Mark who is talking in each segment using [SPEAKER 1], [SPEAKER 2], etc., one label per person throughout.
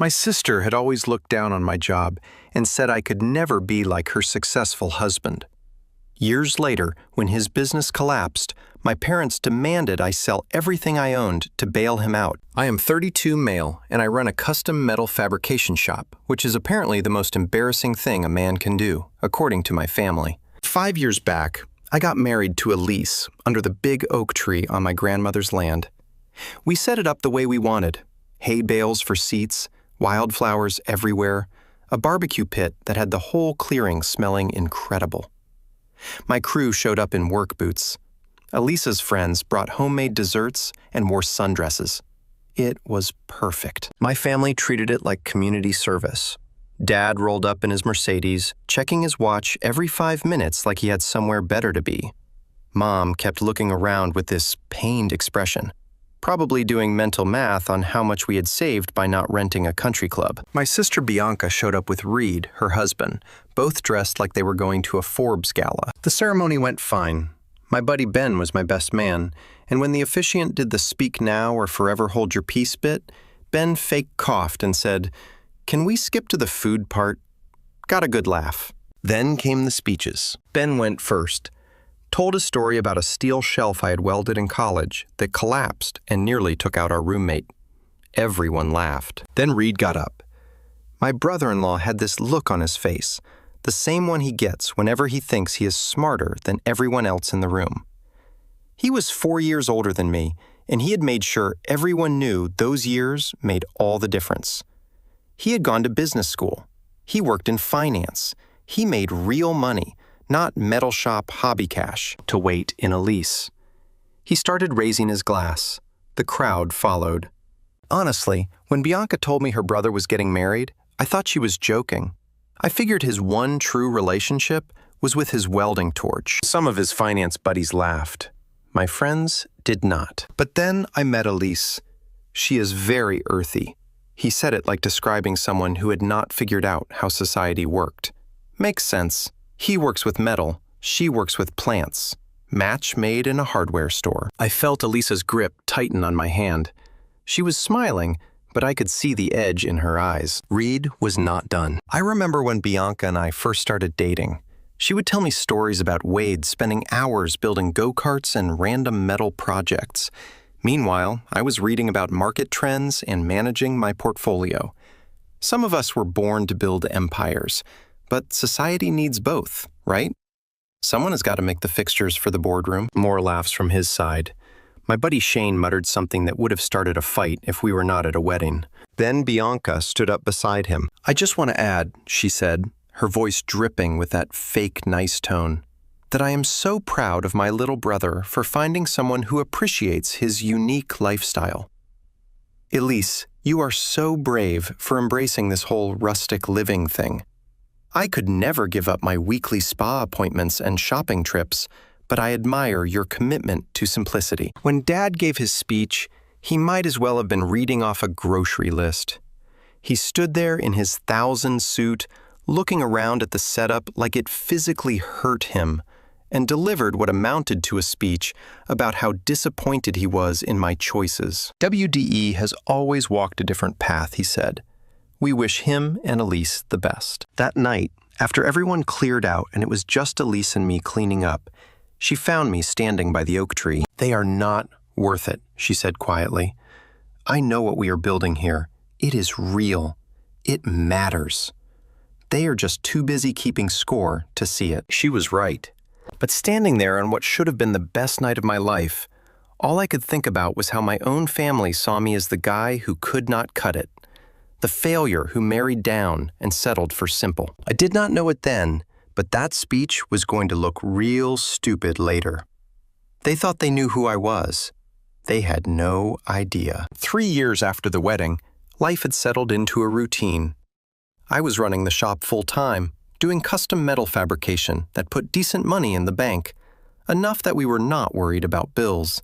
[SPEAKER 1] My sister had always looked down on my job and said I could never be like her successful husband. Years later, when his business collapsed, my parents demanded I sell everything I owned to bail him out. I am 32 male, and I run a custom metal fabrication shop, which is apparently the most embarrassing thing a man can do, according to my family. 5 years back, I got married to Elise under the big oak tree on my grandmother's land. We set it up the way we wanted: hay bales for seats, wildflowers everywhere, a barbecue pit that had the whole clearing smelling incredible. My crew showed up in work boots. Elisa's friends brought homemade desserts and wore sundresses. It was perfect. My family treated it like community service. Dad rolled up in his Mercedes, checking his watch every 5 minutes like he had somewhere better to be. Mom kept looking around with this pained expression, probably doing mental math on how much we had saved by not renting a country club. My sister Bianca showed up with Reed, her husband, both dressed like they were going to a Forbes gala. The ceremony went fine. My buddy Ben was my best man, and when the officiant did the speak now or forever hold your peace bit, Ben fake coughed and said, "Can we skip to the food part?" Got a good laugh. Then came the speeches. Ben went first. Told a story about a steel shelf I had welded in college that collapsed and nearly took out our roommate. Everyone laughed. Then Reed got up. My brother-in-law had this look on his face, the same one he gets whenever he thinks he is smarter than everyone else in the room. He was 4 years older than me, and he had made sure everyone knew those years made all the difference. He had gone to business school. He worked in finance. He made real money, not metal shop hobby cash, to wait in a lease. He started raising his glass. The crowd followed. Honestly, when Bianca told me her brother was getting married, I thought she was joking. I figured his one true relationship was with his welding torch. Some of his finance buddies laughed. My friends did not. But then I met Elise. She is very earthy. He said it like describing someone who had not figured out how society worked. Makes sense. He works with metal, she works with plants. Match made in a hardware store. I felt Elisa's grip tighten on my hand. She was smiling, but I could see the edge in her eyes. Reed was not done. I remember when Bianca and I first started dating. She would tell me stories about Wade spending hours building go-karts and random metal projects. Meanwhile, I was reading about market trends and managing my portfolio. Some of us were born to build empires, but society needs both, right? Someone has got to make the fixtures for the boardroom. More laughs from his side. My buddy Shane muttered something that would have started a fight if we were not at a wedding. Then Bianca stood up beside him. "I just want to add," she said, her voice dripping with that fake nice tone, "that I am so proud of my little brother for finding someone who appreciates his unique lifestyle. Elise, you are so brave for embracing this whole rustic living thing. I could never give up my weekly spa appointments and shopping trips, but I admire your commitment to simplicity." When Dad gave his speech, he might as well have been reading off a grocery list. He stood there in his 1,000 suit, looking around at the setup like it physically hurt him, and delivered what amounted to a speech about how disappointed he was in my choices. WDE has always walked a different path, he said. We wish him and Elise the best. That night, after everyone cleared out and it was just Elise and me cleaning up, she found me standing by the oak tree. "They are not worth it," she said quietly. "I know what we are building here. It is real. It matters. They are just too busy keeping score to see it." She was right. But standing there on what should have been the best night of my life, all I could think about was how my own family saw me as the guy who could not cut it. The failure who married down and settled for simple. I did not know it then, but that speech was going to look real stupid later. They thought they knew who I was. They had no idea. 3 years after the wedding, life had settled into a routine. I was running the shop full-time, doing custom metal fabrication that put decent money in the bank, enough that we were not worried about bills.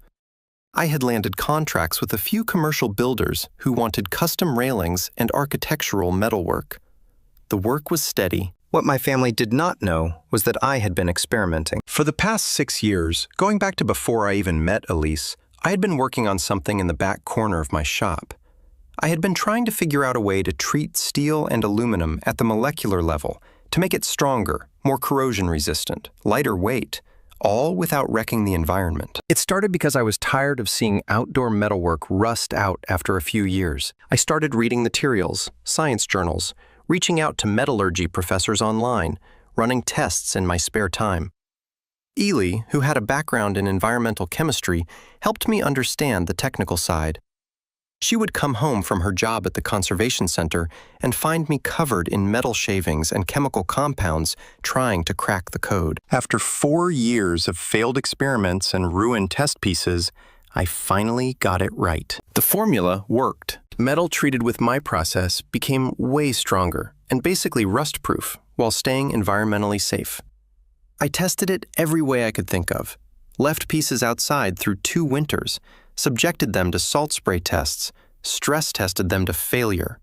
[SPEAKER 1] I had landed contracts with a few commercial builders who wanted custom railings and architectural metalwork. The work was steady. What my family did not know was that I had been experimenting. For the past 6 years, going back to before I even met Elise, I had been working on something in the back corner of my shop. I had been trying to figure out a way to treat steel and aluminum at the molecular level to make it stronger, more corrosion-resistant, lighter weight, all without wrecking the environment. It started because I was tired of seeing outdoor metalwork rust out after a few years. I started reading materials, science journals, reaching out to metallurgy professors online, running tests in my spare time. Ely, who had a background in environmental chemistry, helped me understand the technical side. She would come home from her job at the conservation center and find me covered in metal shavings and chemical compounds trying to crack the code. After 4 years of failed experiments and ruined test pieces, I finally got it right. The formula worked. Metal treated with my process became way stronger and basically rust-proof while staying environmentally safe. I tested it every way I could think of, left pieces outside through 2 winters, subjected them to salt spray tests, stress tested them to failure.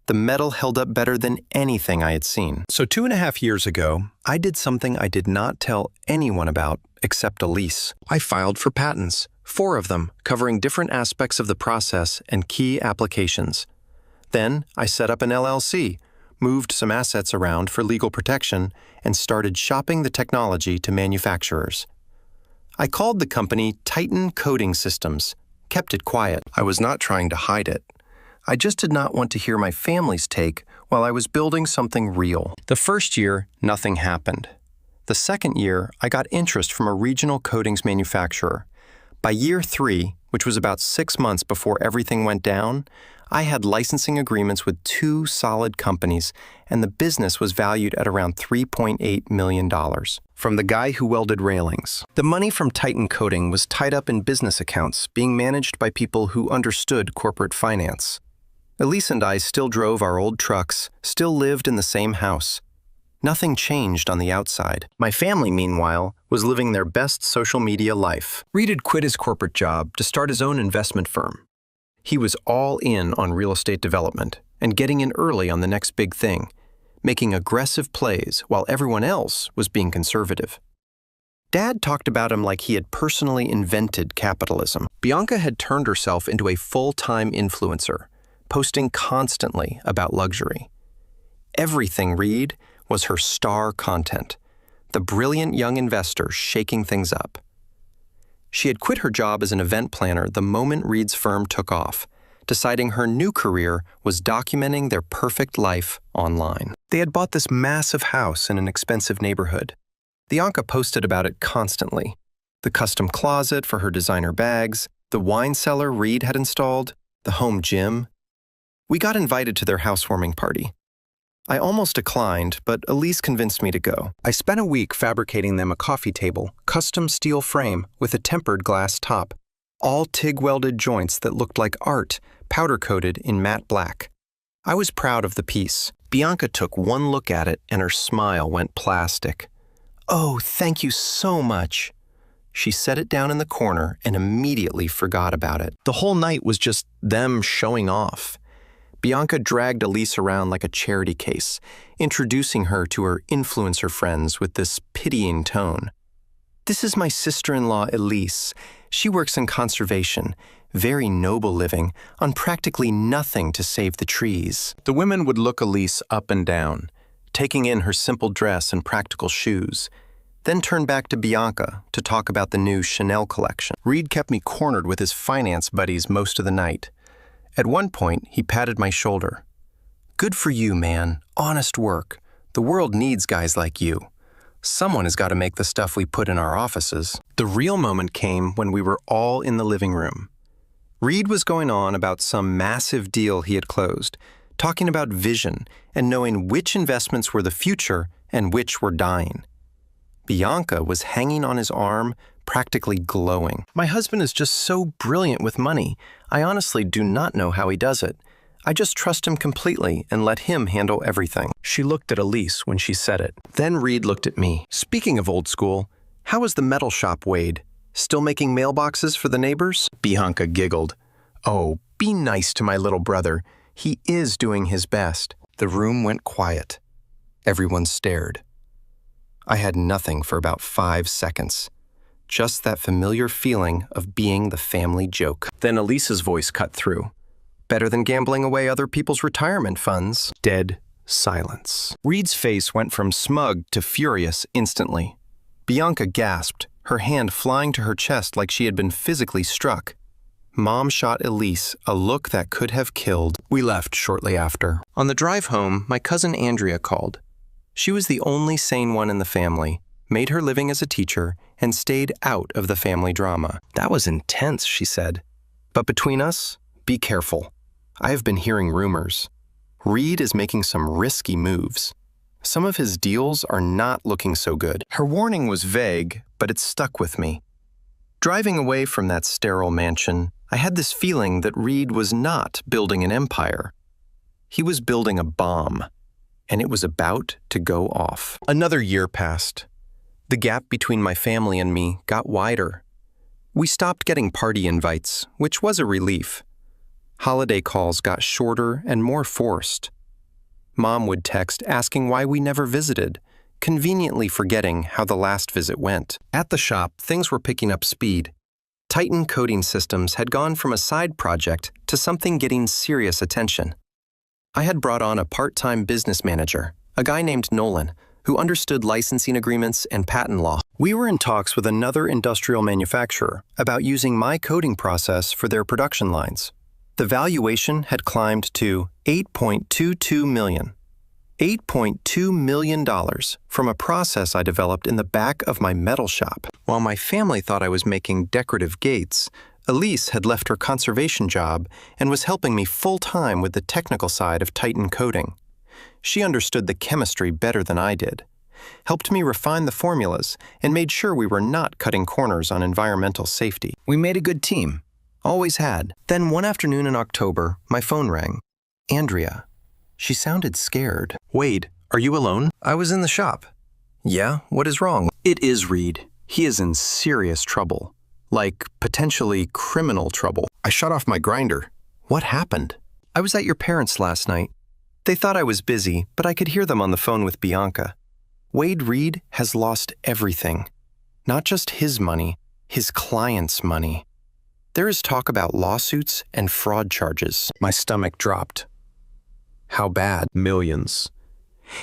[SPEAKER 1] The metal held up better than anything I had seen. So 2.5 years ago, I did something I did not tell anyone about except Elise. I filed for patents, 4 of them, covering different aspects of the process and key applications. Then I set up an LLC, moved some assets around for legal protection, and started shopping the technology to manufacturers. I called the company Titan Coding Systems, kept it quiet. I was not trying to hide it. I just did not want to hear my family's take while I was building something real. The first year, nothing happened. The second year, I got interest from a regional coatings manufacturer. By year 3, which was about 6 months before everything went down, I had licensing agreements with 2 solid companies, and the business was valued at around $3.8 million. From the guy who welded railings. The money from Titan Coating was tied up in business accounts being managed by people who understood corporate finance. Elise and I still drove our old trucks, still lived in the same house. Nothing changed on the outside. My family, meanwhile, was living their best social media life. Reed had quit his corporate job to start his own investment firm. He was all in on real estate development and getting in early on the next big thing, making aggressive plays while everyone else was being conservative. Dad talked about him like he had personally invented capitalism. Bianca had turned herself into a full-time influencer, posting constantly about luxury. Everything Reed was her star content, the brilliant young investor shaking things up. She had quit her job as an event planner the moment Reed's firm took off, deciding her new career was documenting their perfect life online. They had bought this massive house in an expensive neighborhood. Bianca posted about it constantly. The custom closet for her designer bags, the wine cellar Reed had installed, the home gym. We got invited to their housewarming party. I almost declined, but Elise convinced me to go. I spent a week fabricating them a coffee table, custom steel frame with a tempered glass top, all TIG-welded joints that looked like art, powder-coated in matte black. I was proud of the piece. Bianca took one look at it and her smile went plastic. "Oh, thank you so much." She set it down in the corner and immediately forgot about it. The whole night was just them showing off. Bianca dragged Elise around like a charity case, introducing her to her influencer friends with this pitying tone. "This is my sister-in-law, Elise. She works in conservation, very noble living, on practically nothing to save the trees." The women would look Elise up and down, taking in her simple dress and practical shoes, then turn back to Bianca to talk about the new Chanel collection. Reed kept me cornered with his finance buddies most of the night. At one point, he patted my shoulder. "Good for you, man. Honest work. The world needs guys like you. Someone has got to make the stuff we put in our offices." The real moment came when we were all in the living room. Reed was going on about some massive deal he had closed, talking about vision and knowing which investments were the future and which were dying. Bianca was hanging on his arm, practically glowing. "My husband is just so brilliant with money. I honestly do not know how he does it. I just trust him completely and let him handle everything." She looked at Elise when she said it. Then Reed looked at me. "Speaking of old school, how is the metal shop, Wade? Still making mailboxes for the neighbors?" Bianca giggled. "Oh, be nice to my little brother. He is doing his best." The room went quiet. Everyone stared. I had nothing for about 5 seconds. Just that familiar feeling of being the family joke. Then Elise's voice cut through. Better than gambling away other people's retirement funds. Dead silence. Reed's face went from smug to furious instantly. Bianca gasped, her hand flying to her chest like she had been physically struck. Mom shot Elise a look that could have killed. We left shortly after. On the drive home, my cousin Andrea called. She was the only sane one in the family, made her living as a teacher, and stayed out of the family drama. That was intense, she said. But between us, be careful. I have been hearing rumors. Reed is making some risky moves. Some of his deals are not looking so good. Her warning was vague, but it stuck with me. Driving away from that sterile mansion, I had this feeling that Reed was not building an empire. He was building a bomb, and it was about to go off. Another year passed. The gap between my family and me got wider. We stopped getting party invites, which was a relief. Holiday calls got shorter and more forced. Mom would text asking why we never visited, conveniently forgetting how the last visit went. At the shop, things were picking up speed. Titan Coding Systems had gone from a side project to something getting serious attention. I had brought on a part-time business manager, a guy named Nolan, who understood licensing agreements and patent law. We were in talks with another industrial manufacturer about using my coding process for their production lines. The valuation had climbed to $8.22 million. $8.2 million from a process I developed in the back of my metal shop. While my family thought I was making decorative gates, Elise had left her conservation job and was helping me full-time with the technical side of Titan coding. She understood the chemistry better than I did, helped me refine the formulas, and made sure we were not cutting corners on environmental safety. We made a good team. Always had. Then one afternoon in October, my phone rang. Andrea. She sounded scared. Wade, are you alone? I was in the shop. Yeah, what is wrong? It is Reed. He is in serious trouble. Like, potentially criminal trouble. I shut off my grinder. What happened? I was at your parents' last night. They thought I was busy, but I could hear them on the phone with Bianca. Wade Reed has lost everything. Not just his money, his clients' money. There is talk about lawsuits and fraud charges. My stomach dropped. How bad? Millions.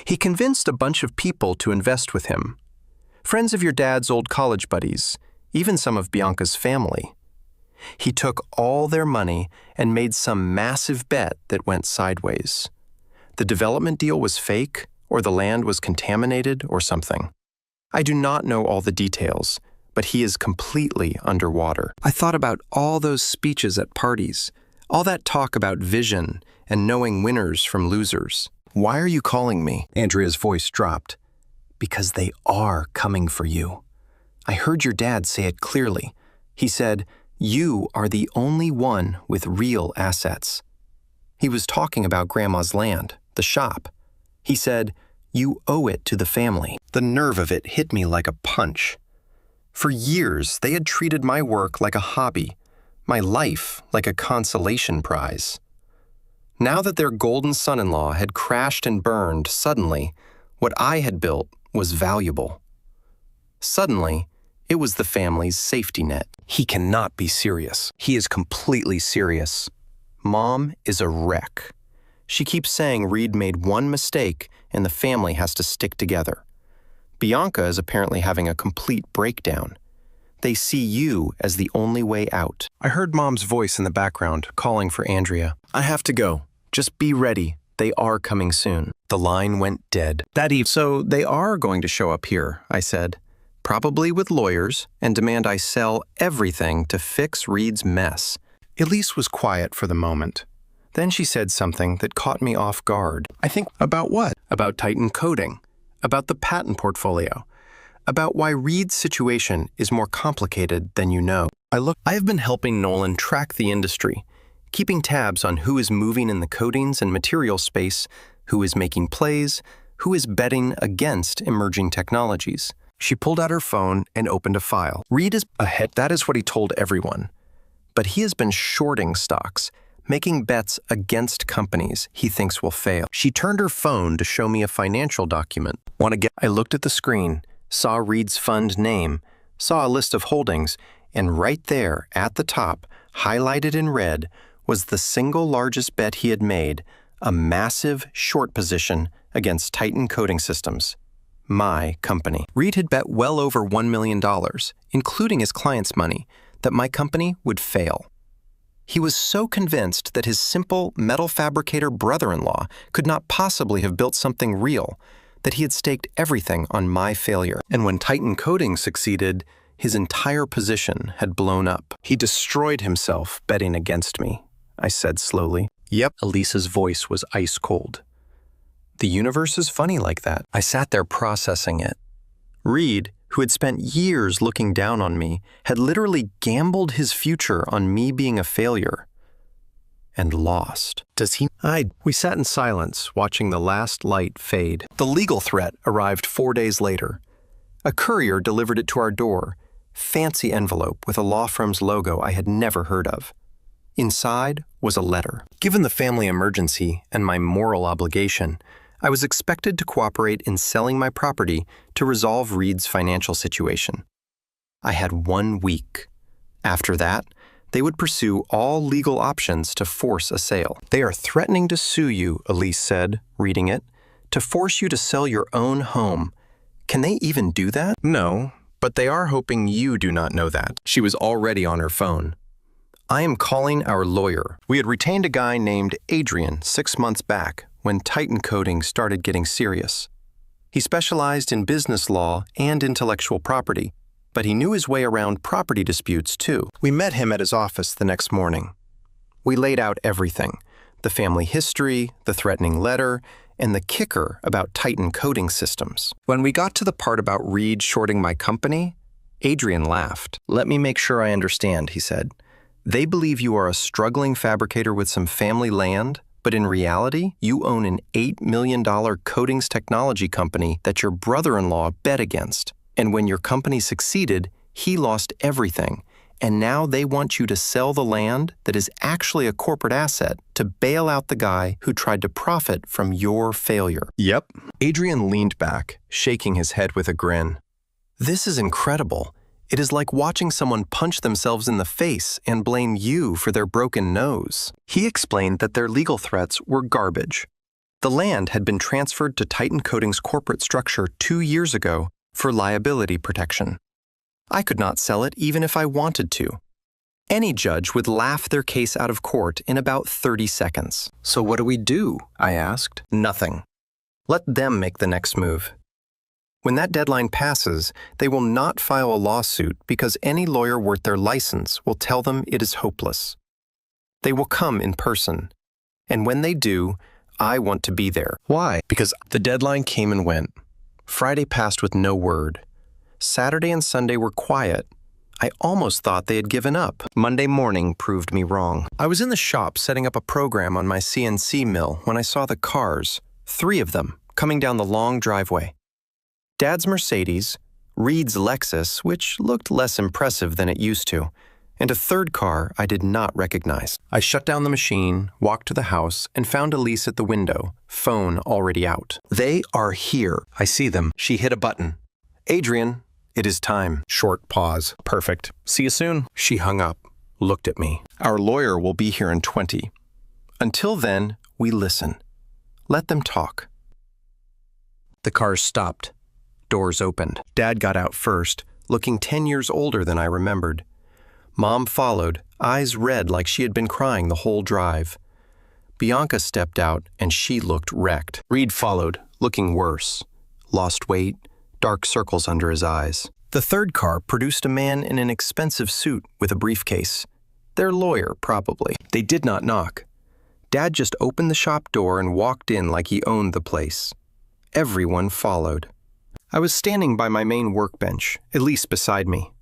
[SPEAKER 1] He convinced a bunch of people to invest with him. Friends of your dad's old college buddies, even some of Bianca's family. He took all their money and made some massive bet that went sideways. The development deal was fake, or the land was contaminated, or something. I do not know all the details, but he is completely underwater. I thought about all those speeches at parties, all that talk about vision and knowing winners from losers. Why are you calling me? Andrea's voice dropped. Because they are coming for you. I heard your dad say it clearly. He said, you are the only one with real assets. He was talking about Grandma's land, the shop. He said, you owe it to the family. The nerve of it hit me like a punch. For years, they had treated my work like a hobby, my life like a consolation prize. Now that their golden son-in-law had crashed and burned, suddenly, what I had built was valuable. Suddenly, it was the family's safety net. He cannot be serious. He is completely serious. Mom is a wreck. She keeps saying Reed made one mistake and the family has to stick together. Bianca is apparently having a complete breakdown. They see you as the only way out. I heard Mom's voice in the background, calling for Andrea. I have to go. Just be ready. They are coming soon. The line went dead. So they are going to show up here, I said, probably with lawyers, and demand I sell everything to fix Reed's mess. Elise was quiet for the moment. Then she said something that caught me off guard. I think, about what? About Titan coding. About the patent portfolio, about why Reed's situation is more complicated than you know. I have been helping Nolan track the industry, keeping tabs on who is moving in the coatings and materials space, who is making plays, who is betting against emerging technologies. She pulled out her phone and opened a file. Reed is ahead. That is what he told everyone. But he has been shorting stocks, making bets against companies he thinks will fail. She turned her phone to show me a financial document. I looked at the screen, saw Reed's fund name, saw a list of holdings, and right there at the top, highlighted in red, was the single largest bet he had made, a massive short position against Titan Coding Systems, my company. Reed had bet well over $1 million, including his client's money, that my company would fail. He was so convinced that his simple metal fabricator brother-in-law could not possibly have built something real that he had staked everything on my failure. And when Titan Coding succeeded, his entire position had blown up. He destroyed himself betting against me, I said slowly. Yep, Elisa's voice was ice cold. The universe is funny like that. I sat there processing it. Reed, who had spent years looking down on me, had literally gambled his future on me being a failure. And lost. We sat in silence, watching the last light fade. The legal threat arrived 4 days later. A courier delivered it to our door, fancy envelope with a law firm's logo I had never heard of. Inside was a letter. Given the family emergency and my moral obligation, I was expected to cooperate in selling my property to resolve Reed's financial situation. I had 1 week. After that, they would pursue all legal options to force a sale. They are threatening to sue you, Elise said, reading it, to force you to sell your own home. Can they even do that? No, but they are hoping you do not know that. She was already on her phone. I am calling our lawyer. We had retained a guy named Adrian 6 months back when Titan Coding started getting serious. He specialized in business law and intellectual property, but he knew his way around property disputes too. We met him at his office the next morning. We laid out everything: the family history, the threatening letter, and the kicker about Titan Coding Systems. When we got to the part about Reed shorting my company, Adrian laughed. "Let me make sure I understand," he said. "They believe you are a struggling fabricator with some family land, but in reality, you own an $8 million coatings technology company that your brother-in-law bet against. And when your company succeeded, he lost everything. And now they want you to sell the land that is actually a corporate asset to bail out the guy who tried to profit from your failure." Yep. Adrian leaned back, shaking his head with a grin. "This is incredible. It is like watching someone punch themselves in the face and blame you for their broken nose." He explained that their legal threats were garbage. The land had been transferred to Titan Coding's corporate structure 2 years ago for liability protection. I could not sell it even if I wanted to. Any judge would laugh their case out of court in about 30 seconds. "So what do we do?" I asked. "Nothing. Let them make the next move. When that deadline passes, they will not file a lawsuit because any lawyer worth their license will tell them it is hopeless. They will come in person. And when they do, I want to be there." Why? Because the deadline came and went. Friday passed with no word. Saturday and Sunday were quiet. I almost thought they had given up. Monday morning proved me wrong. I was in the shop setting up a program on my CNC mill when I saw the cars, 3 of them, coming down the long driveway. Dad's Mercedes, Reed's Lexus, which looked less impressive than it used to, and a third car I did not recognize. I shut down the machine, walked to the house, and found Elise at the window, phone already out. "They are here. I see them." She hit a button. "Adrian, it is time." Short pause. "Perfect. See you soon." She hung up, looked at me. "Our lawyer will be here in 20. Until then, we listen. Let them talk." The cars stopped. Doors opened. Dad got out first, looking 10 years older than I remembered. Mom followed, eyes red like she had been crying the whole drive. Bianca stepped out, and she looked wrecked. Reed followed, looking worse. Lost weight, dark circles under his eyes. The third car produced a man in an expensive suit with a briefcase. Their lawyer, probably. They did not knock. Dad just opened the shop door and walked in like he owned the place. Everyone followed. I was standing by my main workbench, Elise beside me.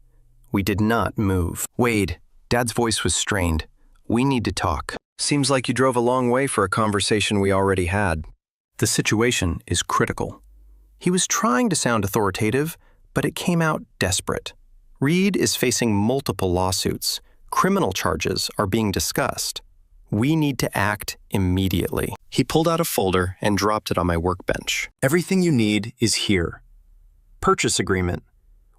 [SPEAKER 1] We did not move. "Wade," Dad's voice was strained. "We need to talk. Seems like you drove a long way for a conversation we already had. The situation is critical." He was trying to sound authoritative, but it came out desperate. Reed is facing multiple lawsuits. Criminal charges are being discussed. We need to act immediately. He pulled out a folder and dropped it on my workbench. "Everything you need is here. Purchase agreement.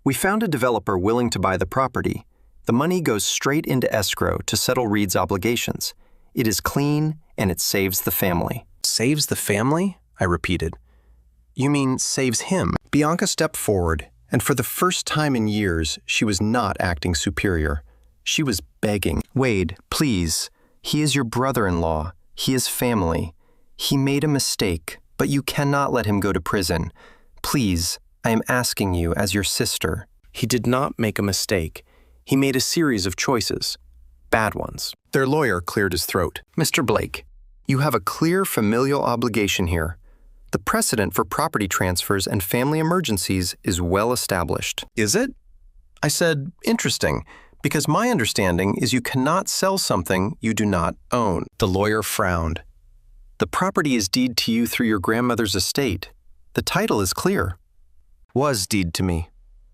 [SPEAKER 1] We found a developer willing to buy the property. The money goes straight into escrow to settle Reed's obligations. It is clean, and it saves the family."
[SPEAKER 2] Saves the family? I repeated. You mean saves him?
[SPEAKER 1] Bianca stepped forward, and for the first time in years, she was not acting superior. She was begging. "Wade, please. He is your brother-in-law. He is family. He made a mistake, but you cannot let him go to prison. Please, I am asking you as your sister."
[SPEAKER 2] He did not make a mistake. He made a series of choices. Bad ones.
[SPEAKER 1] Their lawyer cleared his throat. "Mr. Blake, you have a clear familial obligation here. The precedent for property transfers and family emergencies is well established."
[SPEAKER 2] Is it?
[SPEAKER 1] I said, "Interesting, because my understanding is you cannot sell something you do not own."
[SPEAKER 2] The lawyer frowned.
[SPEAKER 1] "The property is deed to you through your grandmother's estate. The title is clear."
[SPEAKER 2] Was deed to me.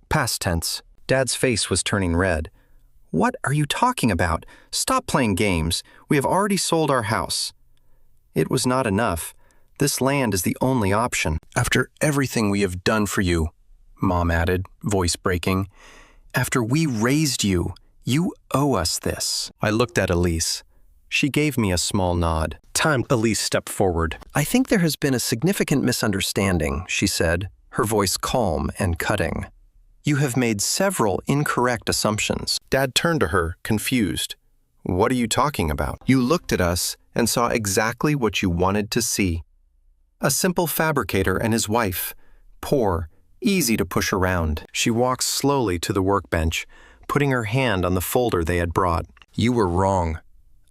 [SPEAKER 1] Past tense. Dad's face was turning red. "What are you talking about? Stop playing games. We have already sold our house." It was not enough. This land is the only option.
[SPEAKER 2] "After everything we have done for you," Mom added, voice breaking.
[SPEAKER 1] "After we raised you, you owe us this." I looked at Elise. She gave me a small nod.
[SPEAKER 2] "Time." Elise stepped forward.
[SPEAKER 1] "I think there has been a significant misunderstanding," she said, her voice calm and cutting. "You have made several incorrect assumptions." Dad turned to her, confused. "What are you talking about?" "You looked at us and saw exactly what you wanted to see. A simple fabricator and his wife. Poor, easy to push around." She walked slowly to the workbench, putting her hand on the folder they had brought.
[SPEAKER 2] "You were wrong.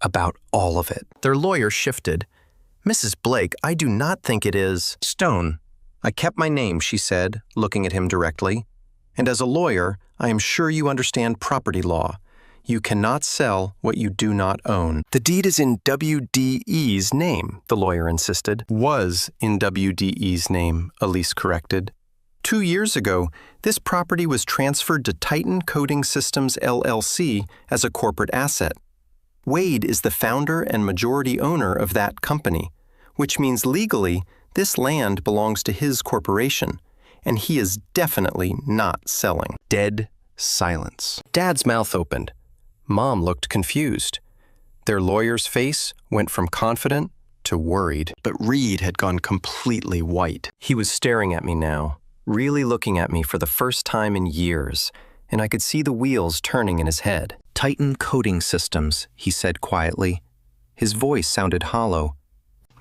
[SPEAKER 2] About all of it."
[SPEAKER 1] Their lawyer shifted. "Mrs. Blake, I do not think it is."
[SPEAKER 2] "Stone."
[SPEAKER 1] "I kept my name," she said, looking at him directly. "And as a lawyer, I am sure you understand property law. You cannot sell what you do not own." "The deed is in WDE's name," the lawyer insisted. "Was in WDE's name," Elise corrected. 2 years ago, this property was transferred to Titan Coating Systems LLC as a corporate asset. Wade is the founder and majority owner of that company, which means legally this land belongs to his corporation, and he is definitely not selling." Dead silence. Dad's mouth opened. Mom looked confused. Their lawyer's face went from confident to worried, but Reed had gone completely white. He was staring at me now, really looking at me for the first time in years, and I could see the wheels turning in his head. "Titan Coating Systems," he said quietly. His voice sounded hollow.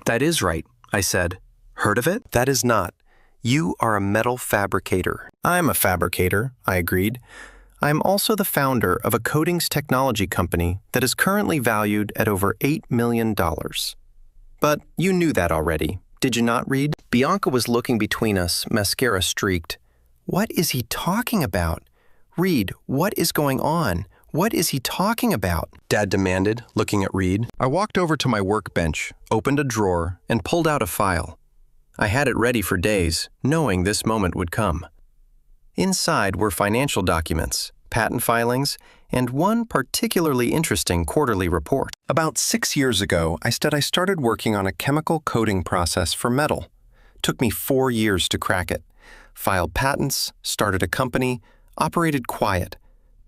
[SPEAKER 1] "That is right," I said. "Heard of it?" "That is not. You are a metal fabricator." "I'm a fabricator," I agreed. "I am also the founder of a coatings technology company that is currently valued at over $8 million. But you knew that already, did you not, Reed?" Bianca was looking between us, mascara streaked. "What is he talking about? Reed, what is going on? What is he talking about?" Dad demanded, looking at Reed. I walked over to my workbench, opened a drawer, and pulled out a file. I had it ready for days, knowing this moment would come. Inside were financial documents, patent filings, and one particularly interesting quarterly report. About 6 years ago, I started working on a chemical coating process for metal. Took me 4 years to crack it. Filed patents, started a company, operated quiet,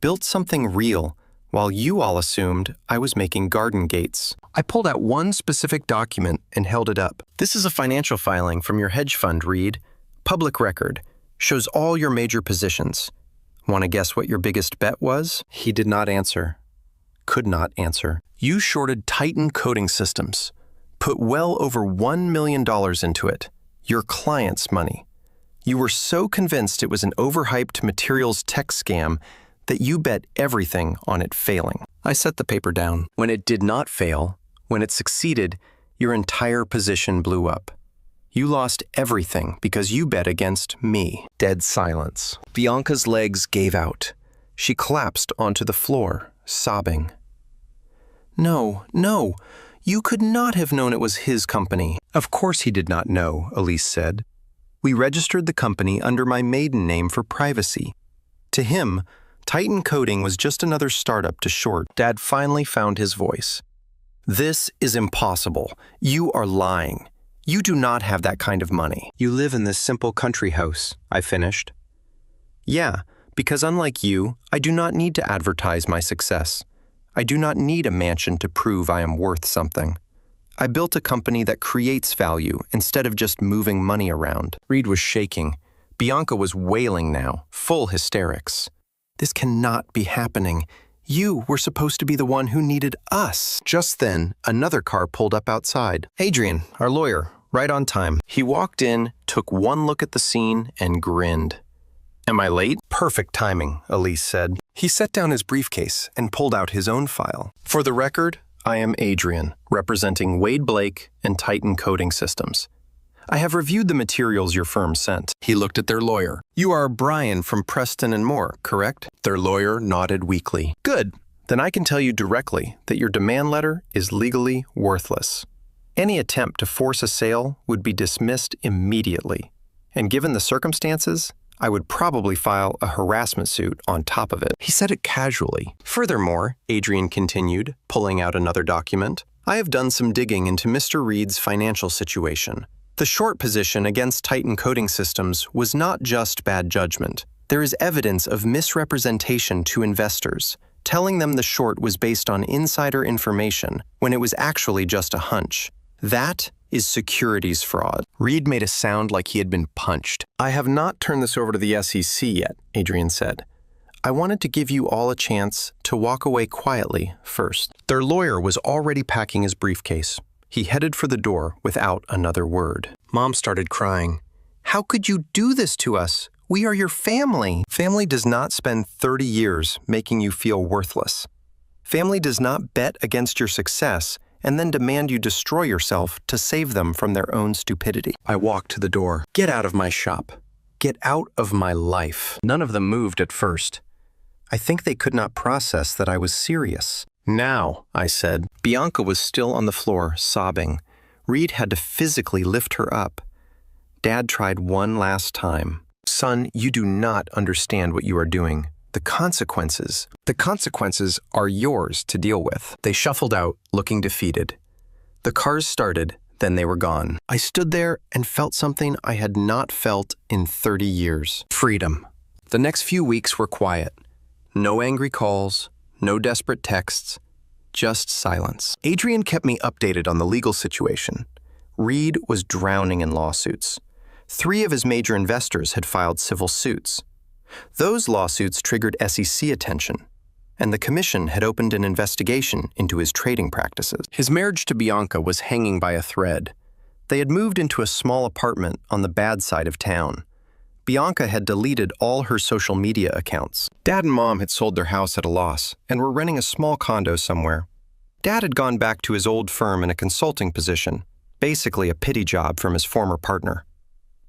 [SPEAKER 1] built something real, while you all assumed I was making garden gates. I pulled out one specific document and held it up. "This is a financial filing from your hedge fund, Reed. Public record. Shows all your major positions. Want to guess what your biggest bet was?" He did not answer. Could not answer. "You shorted Titan Coating Systems. Put well over $1 million into it. Your client's money. You were so convinced it was an overhyped materials tech scam that you bet everything on it failing." I set the paper down. "When it did not fail, when it succeeded, your entire position blew up. You lost everything because you bet against me." Dead silence. Bianca's legs gave out. She collapsed onto the floor, sobbing. No, you could not have known it was his company." "Of course he did not know," Elise said. "We registered the company under my maiden name for privacy. To him, Titan Coating was just another startup to short." Dad finally found his voice. "This is impossible. You are lying. You do not have that kind of money." "You live in this simple country house," I finished. "Yeah, because unlike you, I do not need to advertise my success. I do not need a mansion to prove I am worth something. I built a company that creates value instead of just moving money around. Reed was shaking. Bianca was wailing now, full hysterics. This cannot be happening. You were supposed to be the one who needed us. Just then, another car pulled up outside. Adrian, our lawyer, right on time. He walked in, took one look at the scene, and grinned. Am I late? Perfect timing, Elise said. He set down his briefcase and pulled out his own file. For the record, I am Adrian, representing Wade Blake and Titan Coding Systems. I have reviewed the materials your firm sent. He looked at their lawyer. You are Brian from Preston and Moore, correct? Their lawyer nodded weakly. Good. Then I can tell you directly that your demand letter is legally worthless. Any attempt to force a sale would be dismissed immediately. And given the circumstances, I would probably file a harassment suit on top of it. He said it casually. Furthermore, Adrian continued, pulling out another document, I have done some digging into Mr. Reed's financial situation. The short position against Titan Coding Systems was not just bad judgment. There is evidence of misrepresentation to investors, telling them the short was based on insider information when it was actually just a hunch. That is securities fraud. Reed made a sound like he had been punched. I have not turned this over to the SEC yet, Adrian said. I wanted to give you all a chance to walk away quietly first. Their lawyer was already packing his briefcase. He headed for the door without another word. Mom started crying. How could you do this to us? We are your family. Family does not spend 30 years making you feel worthless. Family does not bet against your success and then demand you destroy yourself to save them from their own stupidity. I walked to the door. Get out of my shop. Get out of my life. None of them moved at first. I think they could not process that I was serious. Now, I said. Bianca was still on the floor, sobbing. Reed had to physically lift her up. Dad tried one last time. Son, you do not understand what you are doing. The consequences are yours to deal with. They shuffled out, looking defeated. The cars started, then they were gone. I stood there and felt something I had not felt in 30 years. Freedom. The next few weeks were quiet. No angry calls, no desperate texts, just silence. Adrian kept me updated on the legal situation. Reed was drowning in lawsuits. 3 of his major investors had filed civil suits. Those lawsuits triggered SEC attention, and the commission had opened an investigation into his trading practices. His marriage to Bianca was hanging by a thread. They had moved into a small apartment on the bad side of town. Bianca had deleted all her social media accounts. Dad and Mom had sold their house at a loss and were renting a small condo somewhere. Dad had gone back to his old firm in a consulting position, basically a pity job from his former partner.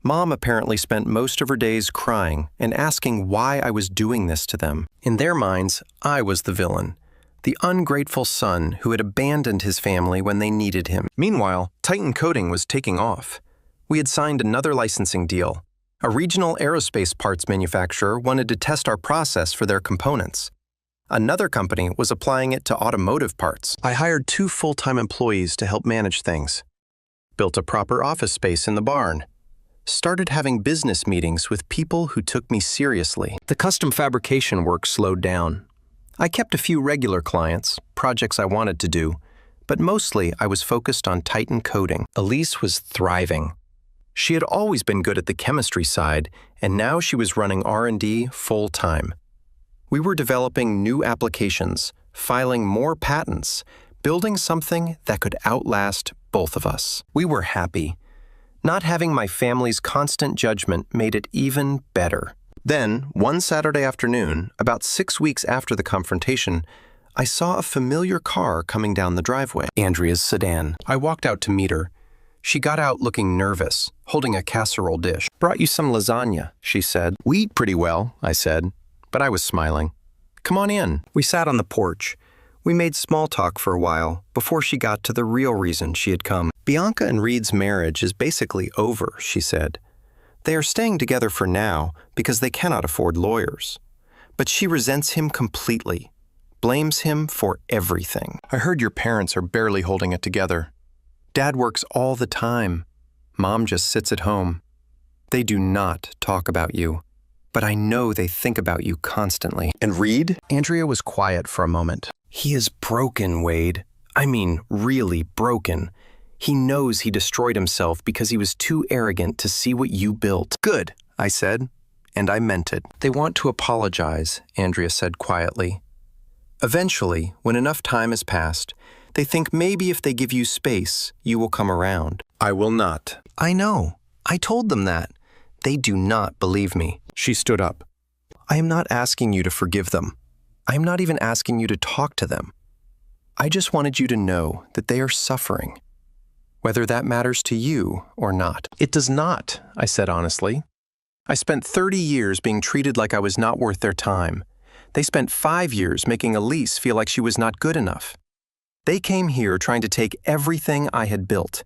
[SPEAKER 1] Mom apparently spent most of her days crying and asking why I was doing this to them. In their minds, I was the villain, the ungrateful son who had abandoned his family when they needed him. Meanwhile, Titan Coding was taking off. We had signed another licensing deal. A regional aerospace parts manufacturer wanted to test our process for their components. Another company was applying it to automotive parts. I hired 2 full-time employees to help manage things. Built a proper office space in the barn. Started having business meetings with people who took me seriously. The custom fabrication work slowed down. I kept a few regular clients, projects I wanted to do, but mostly I was focused on Titan Coding. Elise was thriving. She had always been good at the chemistry side, and now she was running R&D full-time. We were developing new applications, filing more patents, building something that could outlast both of us. We were happy. Not having my family's constant judgment made it even better. Then, one Saturday afternoon, about 6 weeks after the confrontation, I saw a familiar car coming down the driveway. Andrea's sedan. I walked out to meet her. She got out looking nervous, holding a casserole dish. Brought you some lasagna, she said. We eat pretty well, I said, but I was smiling. Come on in. We sat on the porch. We made small talk for a while before she got to the real reason she had come. Bianca and Reed's marriage is basically over, she said. They are staying together for now because they cannot afford lawyers. But she resents him completely, blames him for everything. I heard your parents are barely holding it together. Dad works all the time. Mom just sits at home. They do not talk about you. But I know they think about you constantly.
[SPEAKER 2] And Reed?
[SPEAKER 3] Andrea was quiet for a moment.
[SPEAKER 2] He is broken, Wade. I mean, really broken. He knows he destroyed himself because he was too arrogant to see what you built.
[SPEAKER 1] Good, I said, and I meant it. They want to apologize, Andrea said quietly. Eventually, when enough time has passed, they think maybe if they give you space, you will come around.
[SPEAKER 2] I will not.
[SPEAKER 1] I know. I told them that. They do not believe me.
[SPEAKER 2] She stood up.
[SPEAKER 1] I am not asking you to forgive them. I am not even asking you to talk to them. I just wanted you to know that they are suffering, whether that matters to you or not.
[SPEAKER 3] It does not, I said honestly.
[SPEAKER 1] I spent 30 years being treated like I was not worth their time. They spent 5 years making Elise feel like she was not good enough. They came here trying to take everything I had built.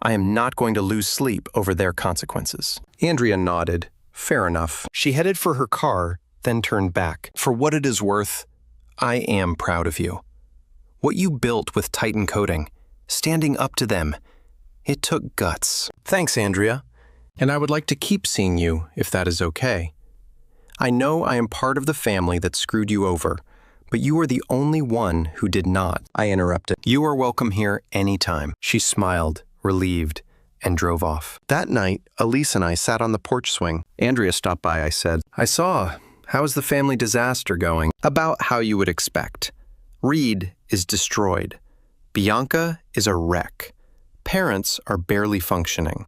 [SPEAKER 1] I am not going to lose sleep over their consequences. Andrea nodded. Fair enough. She headed for her car, then turned back. For what it is worth, I am proud of you. What you built with Titan Coding, standing up to them, it took guts. Thanks, Andrea. And I would like to keep seeing you, if that is okay. I know I am part of the family that screwed you over, but you are the only one who did not. I interrupted. You are welcome here anytime. She smiled, relieved, and drove off. That night, Elise and I sat on the porch swing. Andrea stopped by, I said. I saw. How is the family disaster going? About how you would expect. Reed is destroyed. Bianca is a wreck. Parents are barely functioning.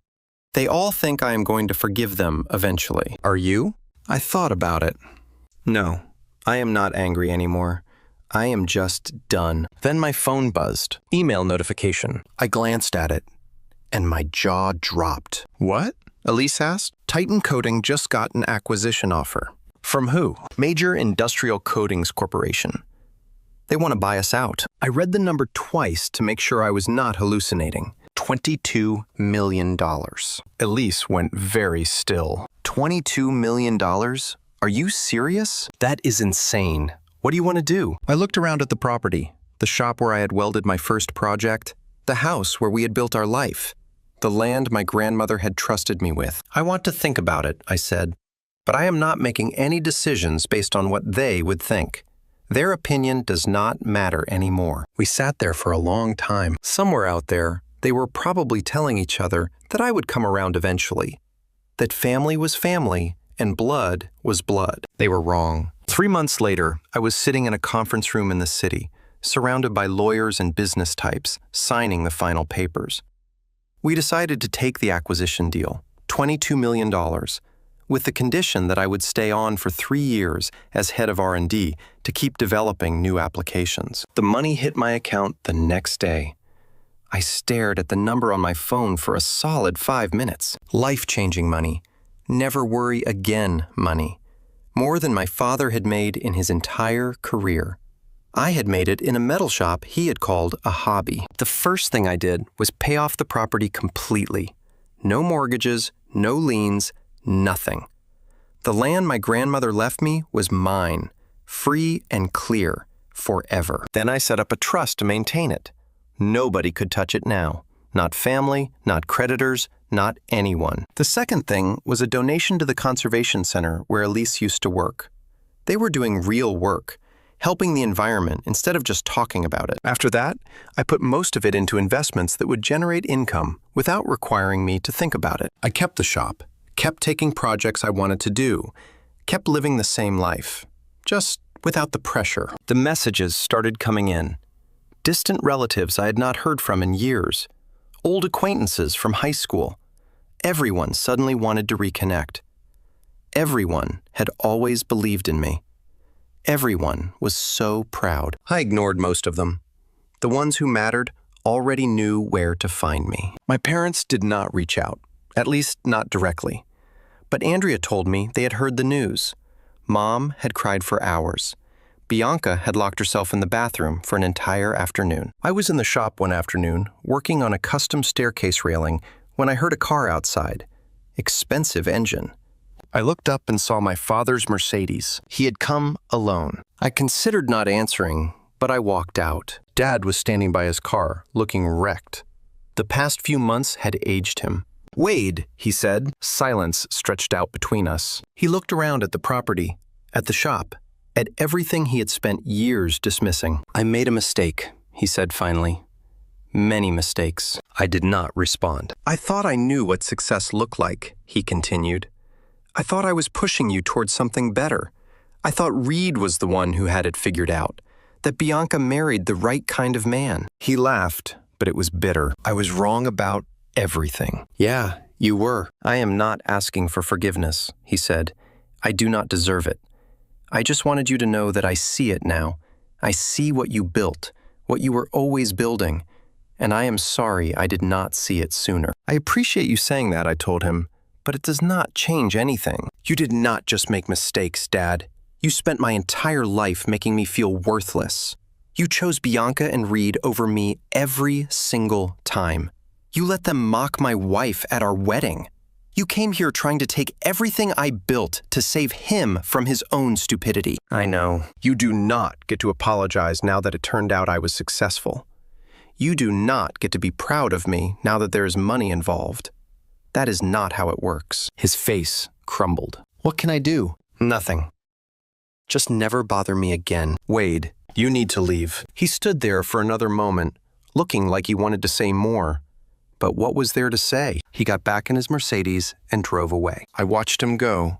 [SPEAKER 1] They all think I am going to forgive them eventually. Are you? I thought about it. No, I am not angry anymore. I am just done. Then my phone buzzed. Email notification. I glanced at it, and my jaw dropped. What? Elise asked. Titan Coding just got an acquisition offer. From who? Major Industrial Coatings Corporation. They want to buy us out. I read the number twice to make sure I was not hallucinating. $22 million. Elise went very still. $22 million? Are you serious? That is insane. What do you want to do? I looked around at the property, the shop where I had welded my first project, the house where we had built our life, the land my grandmother had trusted me with. I want to think about it, I said, but I am not making any decisions based on what they would think. Their opinion does not matter anymore. We sat there for a long time. Somewhere out there, they were probably telling each other that I would come around eventually, that family was family and blood was blood. They were wrong. 3 months later, I was sitting in a conference room in the city, surrounded by lawyers and business types, signing the final papers. We decided to take the acquisition deal, $22 million, with the condition that I would stay on for 3 years as head of R&D to keep developing new applications. The money hit my account the next day. I stared at the number on my phone for a solid 5 minutes. Life-changing money. Never worry again money. More than my father had made in his entire career. I had made it in a metal shop he had called a hobby. The first thing I did was pay off the property completely. No mortgages, no liens, nothing. The land my grandmother left me was mine, free and clear, forever. Then I set up a trust to maintain it. Nobody could touch it now. Not family, not creditors, not anyone. The second thing was a donation to the conservation center where Elise used to work. They were doing real work, helping the environment instead of just talking about it. After that, I put most of it into investments that would generate income without requiring me to think about it. I kept the shop, kept taking projects I wanted to do, kept living the same life, just without the pressure. The messages started coming in. Distant relatives I had not heard from in years. Old acquaintances from high school. Everyone suddenly wanted to reconnect. Everyone had always believed in me. Everyone was so proud. I ignored most of them. The ones who mattered already knew where to find me. My parents did not reach out, at least not directly. But Andrea told me they had heard the news. Mom had cried for hours. Bianca had locked herself in the bathroom for an entire afternoon. I was in the shop one afternoon, working on a custom staircase railing, when I heard a car outside. Expensive engine. I looked up and saw my father's Mercedes. He had come alone. I considered not answering, but I walked out. Dad was standing by his car, looking wrecked. The past few months had aged him.
[SPEAKER 2] Wade, he said. Silence stretched out between us.
[SPEAKER 1] He looked around at the property, at the shop, at everything he had spent years dismissing.
[SPEAKER 2] I made a mistake, he said finally. Many mistakes. I did not respond.
[SPEAKER 1] I thought I knew what success looked like, he continued. I thought I was pushing you towards something better. I thought Reed was the one who had it figured out, that Bianca married the right kind of man. He laughed, but it was bitter. I was wrong about everything.
[SPEAKER 2] Yeah, you were. I am not asking for forgiveness, he said. I do not deserve it. I just wanted you to know that I see it now. I see what you built, what you were always building, and I am sorry I did not see it sooner.
[SPEAKER 1] I appreciate you saying that, I told him, but it does not change anything. You did not just make mistakes, Dad. You spent my entire life making me feel worthless. You chose Bianca and Reed over me every single time. You let them mock my wife at our wedding. You came here trying to take everything I built to save him from his own stupidity.
[SPEAKER 2] I know.
[SPEAKER 1] You do not get to apologize now that it turned out I was successful. You do not get to be proud of me now that there is money involved. That is not how it works.
[SPEAKER 2] His face crumbled.
[SPEAKER 1] What can I do?
[SPEAKER 2] Nothing.
[SPEAKER 1] Just never bother me again. Wade, you need to leave. He stood there for another moment, looking like he wanted to say more. But what was there to say? He got back in his Mercedes and drove away. I watched him go,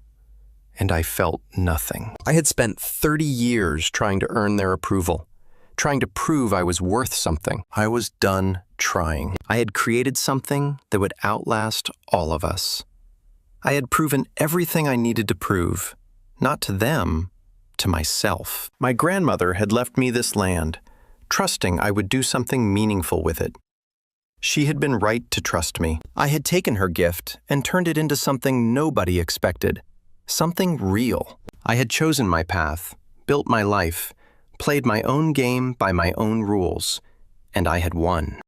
[SPEAKER 1] and I felt nothing. I had spent 30 years trying to earn their approval, trying to prove I was worth something. I was done trying. I had created something that would outlast all of us. I had proven everything I needed to prove, not to them, to myself. My grandmother had left me this land, trusting I would do something meaningful with it. She had been right to trust me. I had taken her gift and turned it into something nobody expected, something real. I had chosen my path, built my life, played my own game by my own rules, and I had won.